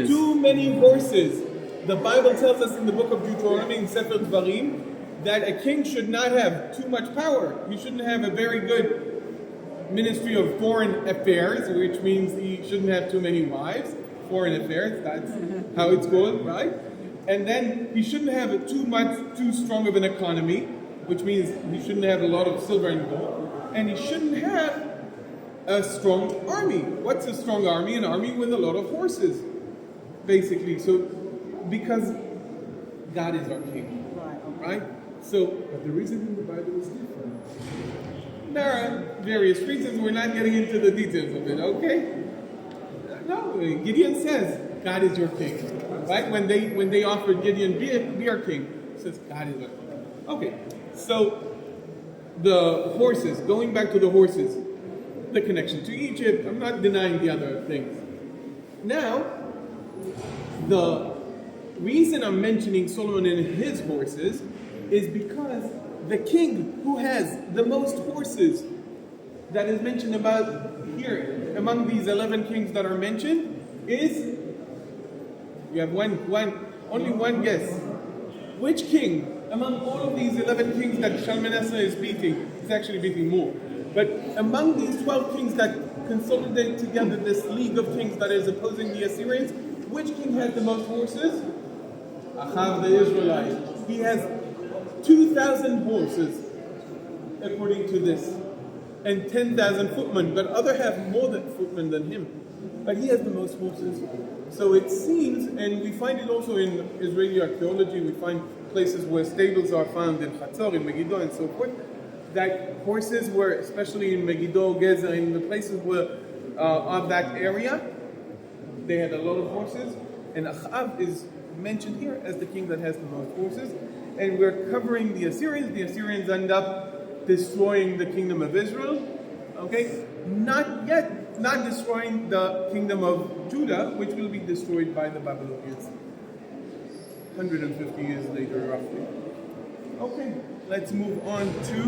Too many horses. The Bible tells us in the book of Deuteronomy, in Sefer Dvarim, that a king should not have too much power. He shouldn't have a very good ministry of foreign affairs, which means he shouldn't have too many wives. Foreign affairs, that's how it's called, right? And then he shouldn't have too strong of an economy, which means he shouldn't have a lot of silver and gold. And he shouldn't have a strong army. What's a strong army? An army with a lot of horses, basically. So, because God is our king, right? So, but the reason in the Bible is different. There are various reasons. We're not getting into the details of it, okay? No, Gideon says, God is your king, right? When they offered Gideon, be our king, he says, God is our king. Okay, so the horses, going back to the horses, the connection to Egypt, I'm not denying the other things. Now, the reason I'm mentioning Solomon and his horses is because the king who has the most horses that is mentioned about here among these 11 kings that are mentioned is, you have only one guess. Which king among all of these 11 kings that Shalmaneser is beating, he's actually beating more, but among these 12 kings that consolidate together this league of kings that is opposing the Assyrians, which king has the most horses? Ahab the Israelite. He has 2,000 horses, according to this, and 10,000 footmen, but other have more than footmen than him. But he has the most horses. So it seems, and we find it also in Israeli archaeology, we find places where stables are found in Hatzor, in Megiddo, and so forth, that horses were, especially in Megiddo, Gezer, in the places where of that area, they had a lot of horses, and Ahab is mentioned here as the king that has the most horses. And we're covering the Assyrians. The Assyrians end up destroying the kingdom of Israel. Okay? Not destroying the kingdom of Judah, which will be destroyed by the Babylonians 150 years later, roughly. Okay, let's move on to